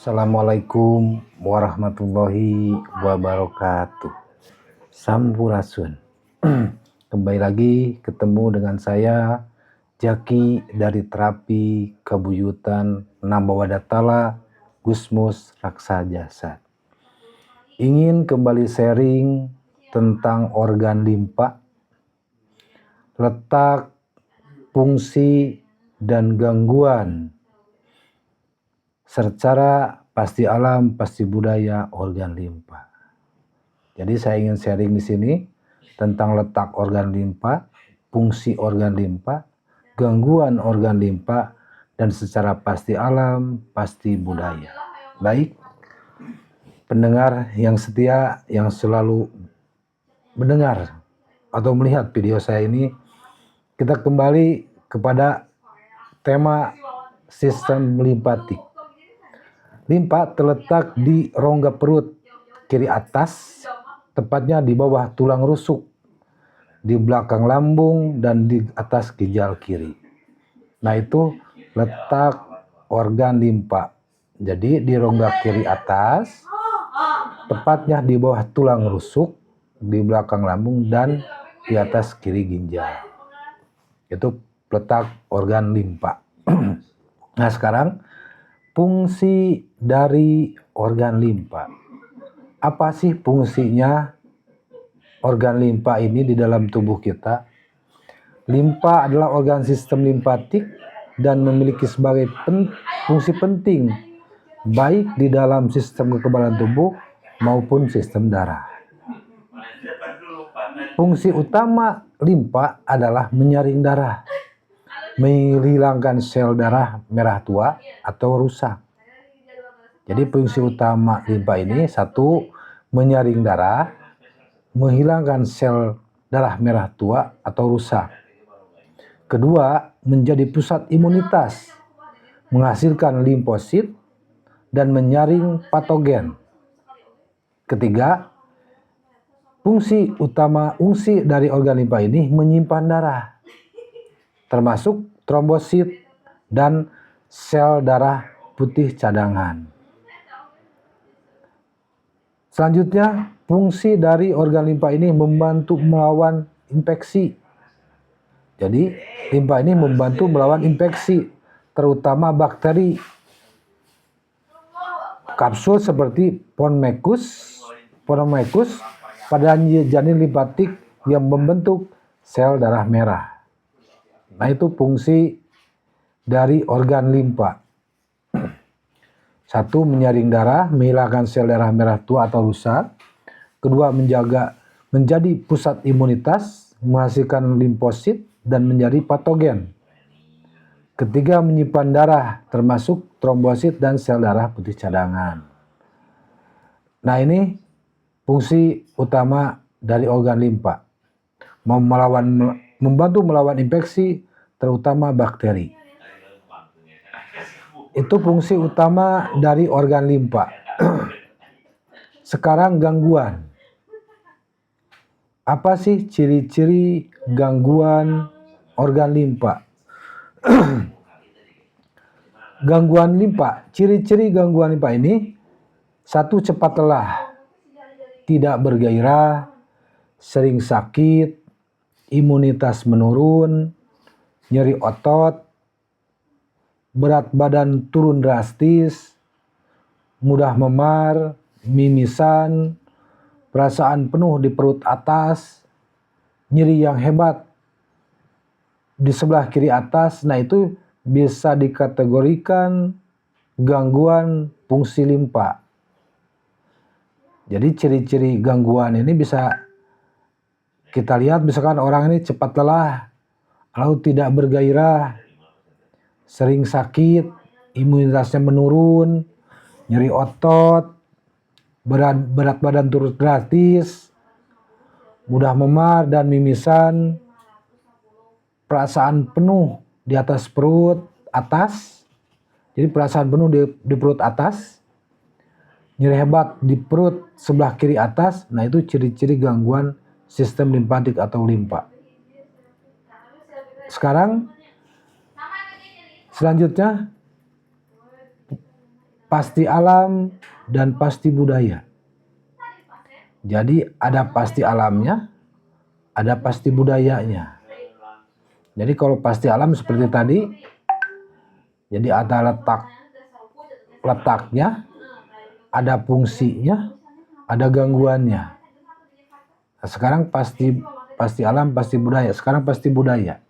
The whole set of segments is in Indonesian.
Assalamualaikum warahmatullahi wabarakatuh. Sampurasun. Kembali lagi ketemu dengan saya Jaki dari Terapi Kabuyutan Nambawadatala Gusmus Raksa Jasad. Ingin kembali sharing tentang organ limpa, letak, fungsi, dan gangguan secara pasti alam, pasti budaya organ limpa. Jadi saya ingin sharing di sini tentang letak organ limpa, fungsi organ limpa, gangguan organ limpa, dan secara pasti alam, pasti budaya. Baik, pendengar yang setia yang selalu mendengar atau melihat video saya ini, kita kembali kepada tema sistem limpatik. Limpa terletak di rongga perut kiri atas, tepatnya di bawah tulang rusuk, di belakang lambung, dan di atas ginjal kiri. Nah, itu letak organ limpa. Jadi di rongga kiri atas, tepatnya di bawah tulang rusuk, di belakang lambung, dan di atas kiri ginjal. Itu letak organ limpa. Nah, sekarang fungsi dari organ limpa. Apa sih fungsinya organ limpa ini di dalam tubuh kita? Limpa adalah organ sistem limpatik dan memiliki sebagai fungsi penting baik di dalam sistem kekebalan tubuh maupun sistem darah. Fungsi utama limpa adalah menyaring darah, menghilangkan sel darah merah tua atau rusak. Jadi fungsi utama limpa ini, satu, menyaring darah, menghilangkan sel darah merah tua atau rusak. Kedua, menjadi pusat imunitas, menghasilkan limfosit dan menyaring patogen. Ketiga, fungsi dari organ limpa ini menyimpan darah, termasuk trombosit dan sel darah putih cadangan. Selanjutnya, fungsi dari organ limpa ini membantu melawan infeksi. Jadi, limpa ini membantu melawan infeksi, terutama bakteri. Kapsul seperti Pneumococcal pada janin limpatik yang membentuk sel darah merah. Nah, itu fungsi dari organ limpa. Satu, menyaring darah, menghilangkan sel darah merah tua atau rusak. Kedua, menjadi pusat imunitas, menghasilkan limfosit dan menjadi patogen. Ketiga, menyimpan darah, termasuk trombosit dan sel darah putih cadangan. Nah, ini fungsi utama dari organ limpa. Membantu melawan infeksi, terutama bakteri. Itu fungsi utama dari organ limpa. Sekarang gangguan. Apa sih ciri-ciri gangguan organ limpa? Gangguan limpa, ciri-ciri gangguan limpa ini, satu, cepat lelah, tidak bergairah, sering sakit, imunitas menurun, nyeri otot, berat badan turun drastis, mudah memar, mimisan, perasaan penuh di perut atas, nyeri yang hebat di sebelah kiri atas. Nah, itu bisa dikategorikan gangguan fungsi limpa. Jadi ciri-ciri gangguan ini bisa kita lihat, misalkan orang ini cepat lelah, lalu tidak bergairah, sering sakit, imunitasnya menurun, nyeri otot, berat badan turun drastis, mudah memar dan mimisan, perasaan penuh di atas perut atas, jadi perasaan penuh di perut atas, nyeri hebat di perut sebelah kiri atas. Nah, itu ciri-ciri gangguan sistem limpatik atau limpa. Sekarang selanjutnya pasti alam dan pasti budaya. Jadi ada pasti alamnya, ada pasti budayanya. Jadi kalau pasti alam seperti tadi, jadi ada letaknya, ada fungsinya, ada gangguannya. Nah, sekarang pasti alam, pasti budaya. Sekarang pasti budaya.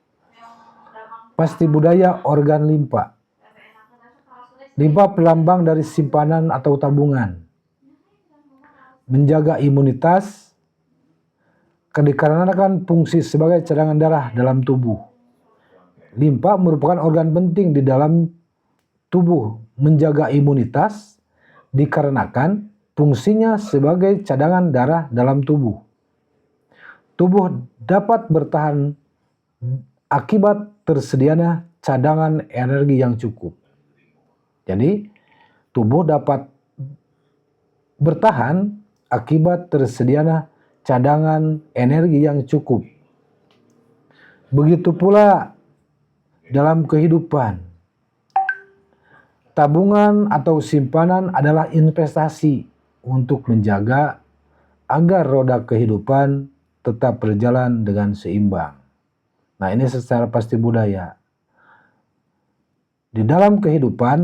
Pasti budaya organ limpa. Limpa pelambang dari simpanan atau tabungan. Menjaga imunitas, dikarenakan fungsi sebagai cadangan darah dalam tubuh. Limpa merupakan organ penting di dalam tubuh, menjaga imunitas, dikarenakan fungsinya sebagai cadangan darah dalam tubuh. Tubuh dapat bertahan akibat tersedianya cadangan energi yang cukup. Jadi, tubuh dapat bertahan akibat tersedianya cadangan energi yang cukup. Begitu pula dalam kehidupan. Tabungan atau simpanan adalah investasi untuk menjaga agar roda kehidupan tetap berjalan dengan seimbang. Nah, ini secara pasti budaya. Di dalam kehidupan,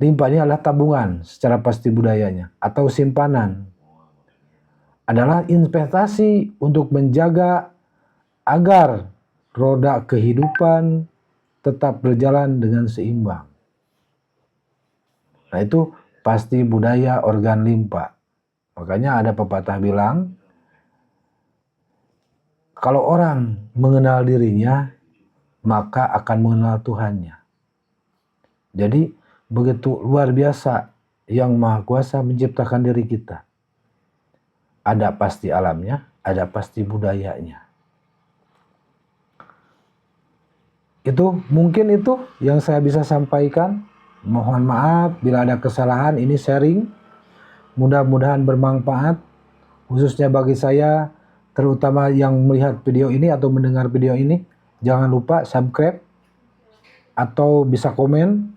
limpa ini adalah tabungan secara pasti budayanya, atau simpanan. Adalah investasi untuk menjaga agar roda kehidupan tetap berjalan dengan seimbang. Nah, itu pasti budaya organ limpa. Makanya ada pepatah bilang, kalau orang mengenal dirinya, maka akan mengenal Tuhannya. Jadi, begitu luar biasa yang Maha Kuasa menciptakan diri kita. Ada pasti alamnya, ada pasti budayanya. Mungkin itu yang saya bisa sampaikan. Mohon maaf bila ada kesalahan, ini sharing. Mudah-mudahan bermanfaat, khususnya bagi saya, terutama yang melihat video ini atau mendengar video ini. Jangan lupa subscribe atau bisa komen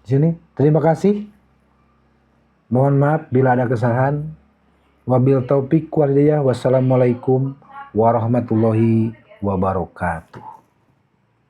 di sini. Terima kasih. Mohon maaf bila ada kesalahan. Wabil taufiq wal hidayah. Wassalamualaikum warahmatullahi wabarakatuh.